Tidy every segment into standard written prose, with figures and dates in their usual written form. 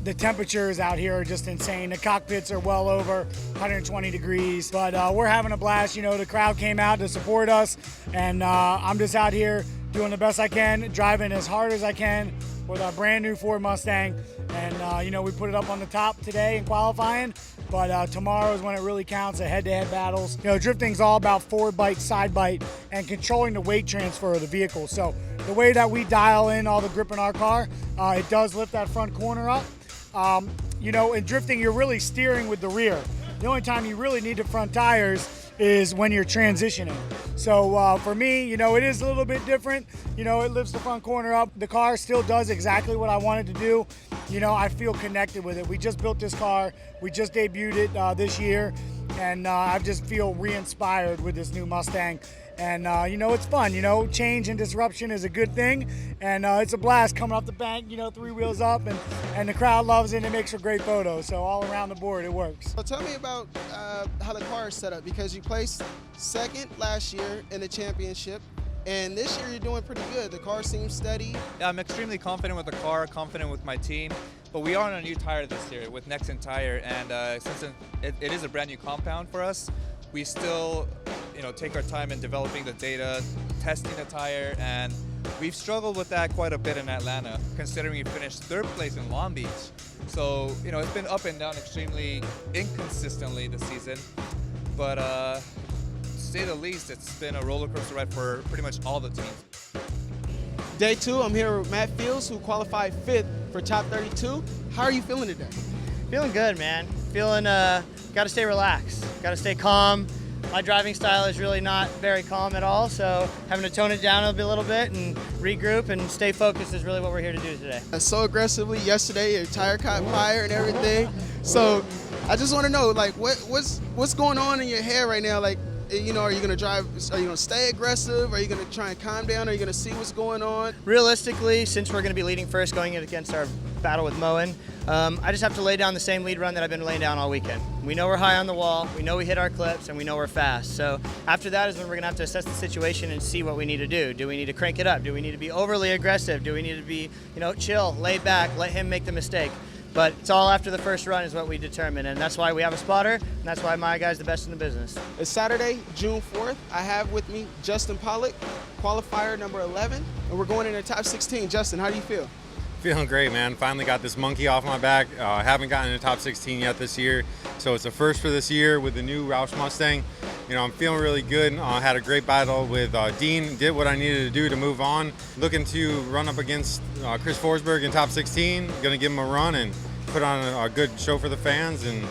The temperatures out here are just insane. The cockpits are well over 120 degrees, but we're having a blast. You know, the crowd came out to support us, and I'm just out here doing the best I can, driving as hard as I can with our brand new Ford Mustang. And, you know, we put it up on the top today in qualifying, but tomorrow is when it really counts, the head-to-head battles. You know, drifting's all about forward bite, side bite, and controlling the weight transfer of the vehicle. So the way that we dial in all the grip in our car, it does lift that front corner up. You know, in drifting, you're really steering with the rear. The only time you really need the front tires is when you're transitioning. So for me, you know, it is a little bit different. You know, it lifts the front corner up. The car still does exactly what I wanted to do. You know, I feel connected with it. We just built this car. We just debuted it this year. And I just feel re-inspired with this new Mustang. And, you know, it's fun. You know, change and disruption is a good thing. And it's a blast coming off the bank, you know, 3 wheels up. And the crowd loves it, and it makes for great photos. So all around the board, it works. So tell me about how the car is set up, because you placed second last year in the championship. And this year you're doing pretty good. The car seems steady. Yeah, I'm extremely confident with the car, confident with my team. But we are on a new tire this year with Nexon Tire. And since it is a brand new compound for us, we still, you know, take our time in developing the data, testing the tire, and we've struggled with that quite a bit in Atlanta, considering we finished 3rd place in Long Beach. So, you know, it's been up and down extremely inconsistently this season. But to say the least, it's been a roller coaster ride for pretty much all the teams. Day 2, I'm here with Matt Fields, who qualified 5th for top 32. How are you feeling today? Feeling good, man. Feeling, gotta stay relaxed, gotta stay calm. My driving style is really not very calm at all, so having to tone it down a little bit and regroup and stay focused is really what we're here to do today. So aggressively yesterday, your tire caught fire and everything. So I just want to know, like, what's going on in your head right now? Like, you know, are you going to drive, are you going to stay aggressive? Are you going to try and calm down? Are you going to see what's going on? Realistically, since we're going to be leading first going against our battle with Moen, I just have to lay down the same lead run that I've been laying down all weekend. We know we're high on the wall, we know we hit our clips, and we know we're fast. So after that is when we're going to have to assess the situation and see what we need to do. Do we need to crank it up? Do we need to be overly aggressive? Do we need to be, you know, chill, lay back, let him make the mistake? But it's all after the first run is what we determine, and that's why we have a spotter, and that's why my guy's the best in the business. It's Saturday, June 4th. I have with me Justin Pollock, qualifier number 11, and we're going in the top 16. Justin, how do you feel? Feeling great, man. Finally got this monkey off my back. Haven't gotten in the top 16 yet this year, so it's a first for this year with the new Roush Mustang. You know, I'm feeling really good. Had a great battle with Dean, did what I needed to do to move on. Looking to run up against Chris Forsberg in top 16. Gonna give him a run and put on a good show for the fans, and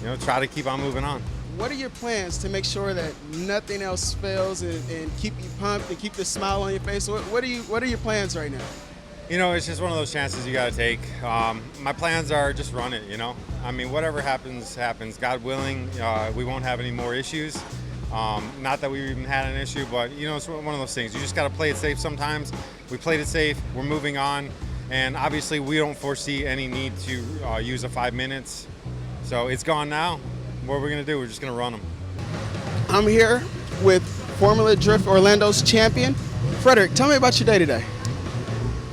you know, try to keep on moving on. What are your plans to make sure that nothing else fails and keep you pumped and keep the smile on your face? What are your plans right now? You know, it's just one of those chances you got to take. My plans are just run it, you know. I mean, whatever happens, happens. God willing, we won't have any more issues. Not that we've even had an issue, but, you know, it's one of those things. You just got to play it safe sometimes. We played it safe. We're moving on. And obviously, we don't foresee any need to use a 5 minutes. So it's gone now. What are we going to do? We're just going to run them. I'm here with Formula Drift Orlando's champion. Frederick, tell me about your day today.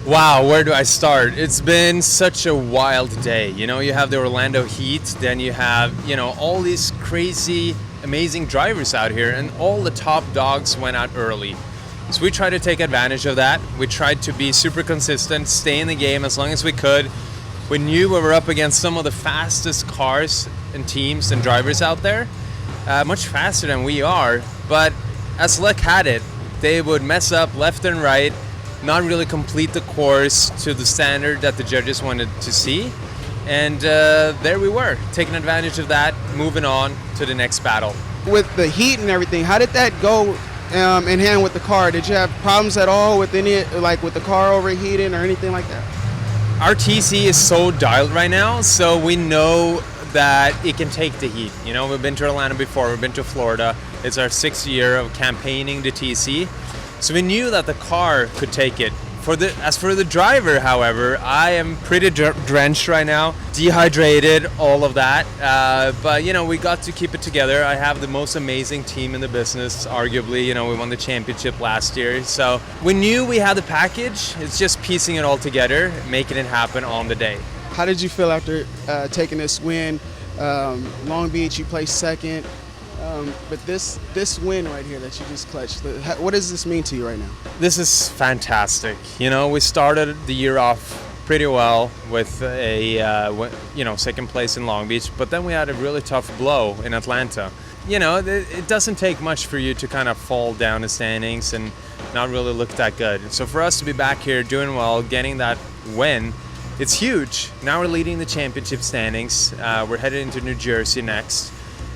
Wow, where do I start? It's been such a wild day. You know, you have the Orlando heat, then you have, you know, all these crazy, amazing drivers out here, and all the top dogs went out early. So we tried to take advantage of that. We tried to be super consistent, stay in the game as long as we could. We knew we were up against some of the fastest cars and teams and drivers out there, much faster than we are, but as luck had it, they would mess up left and right, not really complete the course to the standard that the judges wanted to see. And there we were, taking advantage of that, moving on to the next battle. With the heat and everything, how did that go in hand with the car? Did you have problems at all with any, like with the car overheating or anything like that? Our TC is so dialed right now, so we know that it can take the heat. You know, we've been to Atlanta before, we've been to Florida. It's our 6th year of campaigning the TC. So we knew that the car could take it. As for the driver, however, I am pretty drenched right now, dehydrated, all of that. But, you know, we got to keep it together. I have the most amazing team in the business, arguably. You know, we won the championship last year. So we knew we had the package. It's just piecing it all together, making it happen on the day. How did you feel after taking this win? Long Beach, you placed second. But this win right here that you just clutched, what does this mean to you right now? This is fantastic. You know, we started the year off pretty well with a second place in Long Beach, but then we had a really tough blow in Atlanta. You know, it doesn't take much for you to kind of fall down the standings and not really look that good. So for us to be back here doing well, getting that win, it's huge. Now we're leading the championship standings. We're headed into New Jersey next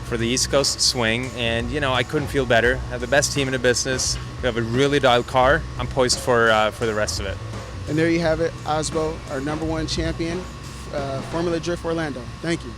for the East Coast swing, and you know, I couldn't feel better. I have the best team in the business. We have a really dialed car. I'm poised for the rest of it. And there you have it, Osbo, our #1 champion, Formula Drift Orlando. Thank you.